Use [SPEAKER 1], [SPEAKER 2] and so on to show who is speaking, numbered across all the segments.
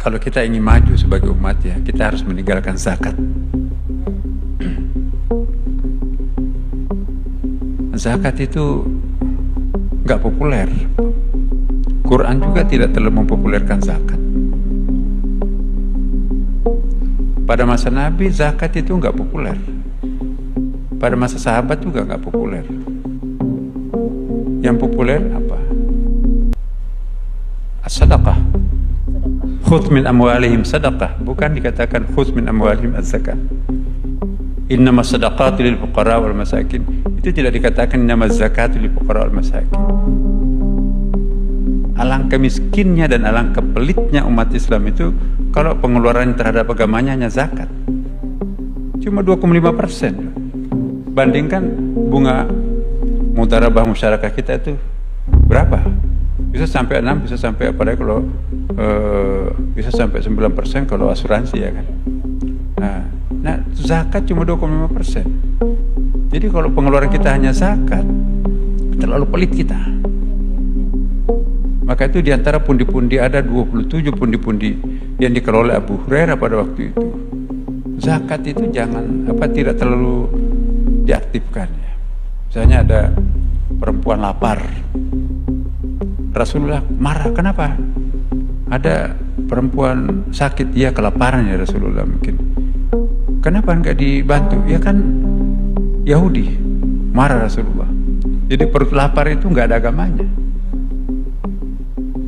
[SPEAKER 1] Kalau kita ingin maju sebagai umat ya, kita harus meninggalkan zakat. Zakat itu nggak populer. Quran juga tidak terlalu mempopulerkan zakat. Pada masa Nabi, zakat itu nggak populer. Pada masa sahabat juga nggak populer. Yang populer apa? As-sadaqah. Khudh min amwalihim sadaqah. Bukan dikatakan khudh min amwalihim az-zakah. Innamas sadaqatu lil fuqara wal masakin. Itu tidak dikatakan innamaz zakatu lil fuqara wal masakin. Alangkah miskinnya dan alangkah pelitnya umat Islam itu kalau pengeluaran terhadap agamanya hanya zakat. Cuma 2,5%. Bandingkan bunga mutarabah masyarakat kita itu berapa? Bisa sampai 6, bisa sampai apalagi kalau bisa sampai 9% kalau asuransi ya kan. Nah, zakat cuma 2,5%. Jadi kalau pengeluaran kita hanya zakat, terlalu pelit kita. Maka itu diantara pundi-pundi ada 27 pundi-pundi yang dikelola Abu Hurairah pada waktu itu. Zakat itu tidak terlalu diaktifkan ya. Misalnya ada perempuan lapar, Rasulullah marah, kenapa? Ada perempuan sakit, ya kelaparan ya Rasulullah mungkin. Kenapa enggak dibantu? Ya kan Yahudi, marah Rasulullah. Jadi perut lapar itu enggak ada agamanya.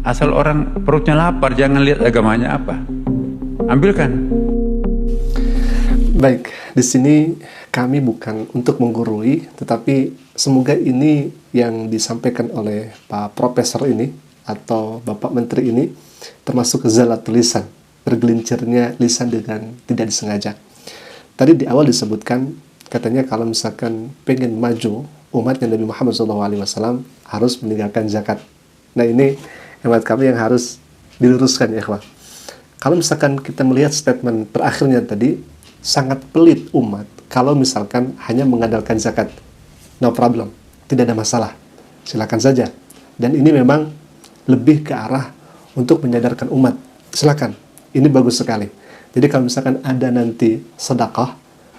[SPEAKER 1] Asal orang perutnya lapar, jangan lihat agamanya apa. Ambilkan.
[SPEAKER 2] Baik, di sini kami bukan untuk menggurui, tetapi semoga ini yang disampaikan oleh Pak Profesor ini atau Bapak Menteri ini termasuk zalatul lisan, bergelincirnya lisan dengan tidak disengaja. Tadi di awal disebutkan, katanya kalau misalkan pengen maju, umatnya Nabi Muhammad SAW harus meninggalkan zakat. Nah ini hemat kami yang harus diluruskan ya ikhwah. Kalau misalkan kita melihat statement terakhirnya tadi, sangat pelit umat kalau misalkan hanya mengandalkan zakat. No problem, tidak ada masalah, silakan saja. Dan ini memang lebih ke arah untuk menyadarkan umat. Silakan, ini bagus sekali. Jadi kalau misalkan ada nanti sedekah,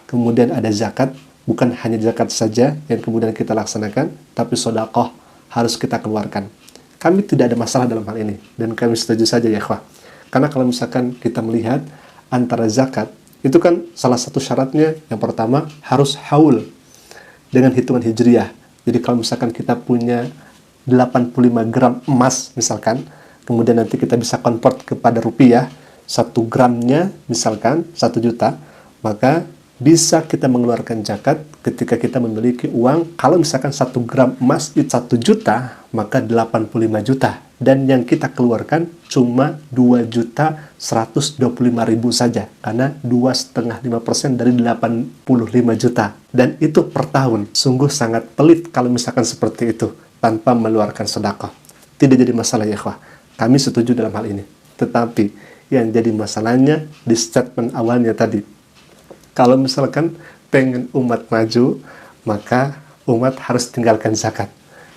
[SPEAKER 2] kemudian ada zakat, bukan hanya zakat saja yang kemudian kita laksanakan, tapi sedekah harus kita keluarkan. Kami tidak ada masalah dalam hal ini, dan kami setuju saja ya ikhwah. Karena kalau misalkan kita melihat antara zakat, itu kan salah satu syaratnya, yang pertama harus haul dengan hitungan hijriah. Jadi kalau misalkan kita punya 85 gram emas misalkan, kemudian nanti kita bisa convert kepada rupiah, 1 gramnya misalkan 1 juta, maka bisa kita mengeluarkan zakat ketika kita memiliki uang. Kalau misalkan 1 gram emas itu 1 juta, maka 85 juta. Dan yang kita keluarkan cuma 2.125.000 saja, karena 2,5% dari 85 juta. Dan itu per tahun. Sungguh sangat pelit kalau misalkan seperti itu, tanpa mengeluarkan sedekah. Tidak jadi masalah ya ikhwah. Kami setuju dalam hal ini. Tetapi yang jadi masalahnya di statement awalnya tadi. Kalau misalkan pengen umat maju, maka umat harus tinggalkan zakat.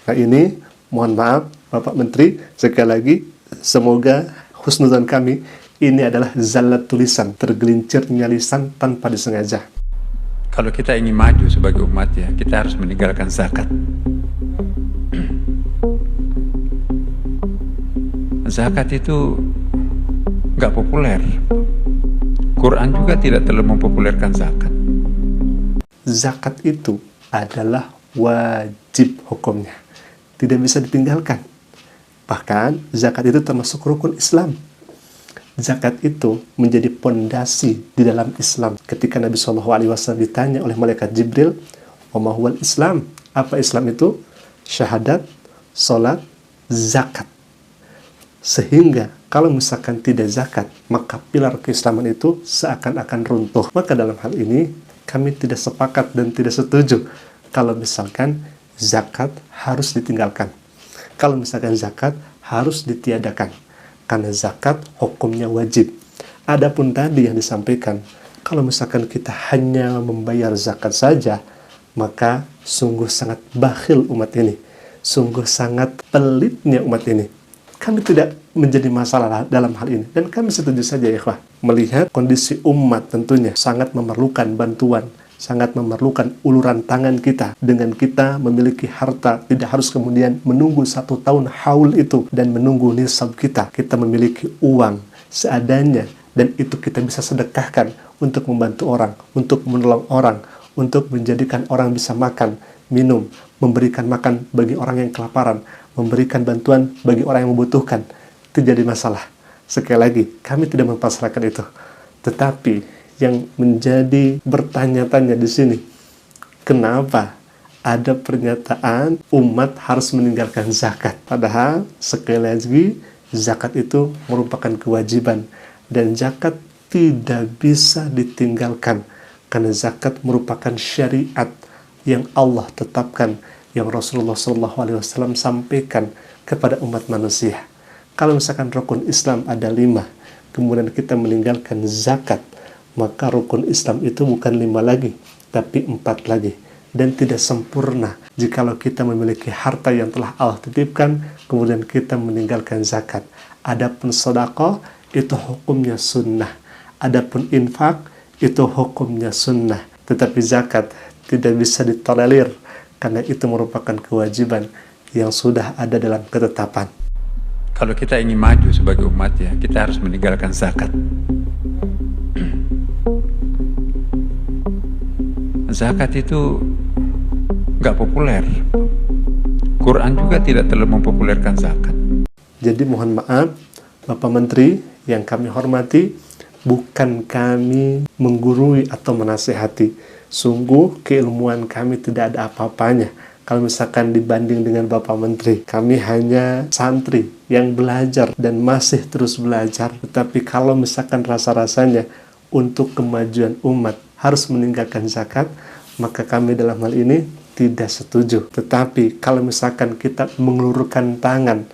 [SPEAKER 2] Nah ini, mohon maaf Bapak Menteri, sekali lagi, semoga husnuzan kami, ini adalah zalatul lisan, tergelincirnya lisan tanpa disengaja.
[SPEAKER 1] Kalau kita ingin maju sebagai umat ya, kita harus meninggalkan zakat. Zakat itu nggak populer. Quran juga tidak terlalu mempopulerkan zakat.
[SPEAKER 2] Zakat itu adalah wajib hukumnya, tidak bisa ditinggalkan. Bahkan zakat itu termasuk rukun Islam. Zakat itu menjadi pondasi di dalam Islam. Ketika Nabi SAW ditanya oleh malaikat Jibril, "Wa ma huwal Islam?" Apa Islam itu? Syahadat, salat, zakat. Sehingga kalau misalkan tidak zakat, maka pilar keislaman itu seakan-akan runtuh. Maka dalam hal ini kami tidak sepakat dan tidak setuju kalau misalkan zakat harus ditinggalkan. Kalau misalkan zakat harus ditiadakan, karena zakat hukumnya wajib. Adapun tadi yang disampaikan, kalau misalkan kita hanya membayar zakat saja, maka sungguh sangat bakhil umat ini, sungguh sangat pelitnya umat ini. kami tidak menjadi masalah dalam hal ini. Dan kami setuju saja ya ikhwah, melihat kondisi umat tentunya sangat memerlukan bantuan, sangat memerlukan uluran tangan kita. Dengan kita memiliki harta, tidak harus kemudian menunggu 1 tahun haul itu dan menunggu nisab kita. Kita memiliki uang seadanya, dan itu kita bisa sedekahkan untuk membantu orang, untuk menolong orang, untuk menjadikan orang bisa makan, minum, memberikan makan bagi orang yang kelaparan, memberikan bantuan bagi orang yang membutuhkan. Itu jadi masalah. Sekali lagi, kami tidak mempasrahkan itu. Tetapi yang menjadi bertanya-tanya di sini, kenapa ada pernyataan umat harus meninggalkan zakat? Padahal sekali lagi, zakat itu merupakan kewajiban, dan zakat tidak bisa ditinggalkan karena zakat merupakan syariat yang Allah tetapkan, yang Rasulullah SAW sampaikan kepada umat manusia. Kalau misalkan rukun Islam ada 5, kemudian kita meninggalkan zakat, maka rukun Islam itu bukan 5 lagi, tapi 4 lagi. Dan tidak sempurna jikalau kita memiliki harta yang telah Allah titipkan, kemudian kita meninggalkan zakat. Adapun sedekah itu hukumnya sunnah. Adapun infak itu hukumnya sunnah. Tetapi zakat tidak bisa ditolerir karena itu merupakan kewajiban yang sudah ada dalam ketetapan.
[SPEAKER 1] Kalau kita ingin maju sebagai umat ya, kita harus meninggalkan zakat. Zakat itu nggak populer. Quran juga tidak terlalu mempopulerkan zakat.
[SPEAKER 2] Jadi mohon maaf, Bapak Menteri yang kami hormati, bukan kami menggurui atau menasihati. Sungguh keilmuan kami tidak ada apa-apanya kalau misalkan dibanding dengan Bapak Menteri. Kami hanya santri yang belajar dan masih terus belajar. Tetapi kalau misalkan rasa-rasanya untuk kemajuan umat harus meninggalkan zakat, maka kami dalam hal ini tidak setuju. Tetapi kalau misalkan kita mengelurkan tangan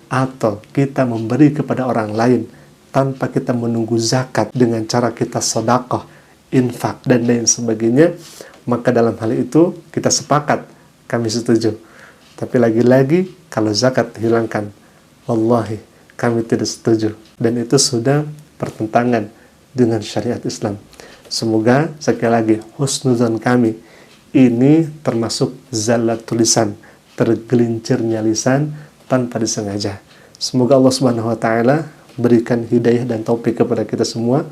[SPEAKER 2] atau kita memberi kepada orang lain tanpa kita menunggu zakat dengan cara kita sedekah, infak, dan lain sebagainya, maka dalam hal itu kita sepakat, kami setuju. Tapi lagi-lagi kalau zakat dihilangkan, wallahi kami tidak setuju, dan itu sudah bertentangan dengan syariat Islam. Semoga sekali lagi husnuzan kami ini termasuk zallat tulisan, tergelincirnya lisan tanpa disengaja. Semoga Allah Subhanahu wa taala berikan hidayah dan taufik kepada kita semua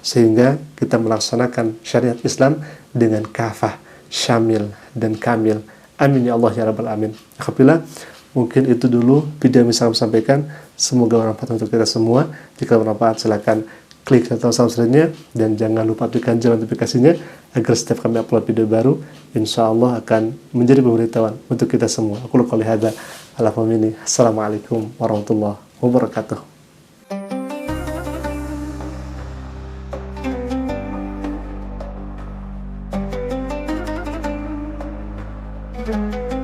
[SPEAKER 2] sehingga kita melaksanakan syariat Islam dengan kafah, syamil, dan kamil. Amin ya Allah ya rabbal alamin. Alhamdulillah, mungkin itu dulu video yang bisa kami sampaikan. Semoga bermanfaat untuk kita semua. Jika bermanfaat, silakan klik tombol subscribe-nya dan jangan lupa aktifkan jam notifikasinya agar setiap kami upload video baru, insya Allah akan menjadi pemberitahuan untuk kita semua. Aku qouli hadza ala famini. Assalamualaikum warahmatullahi wabarakatuh. Thank you.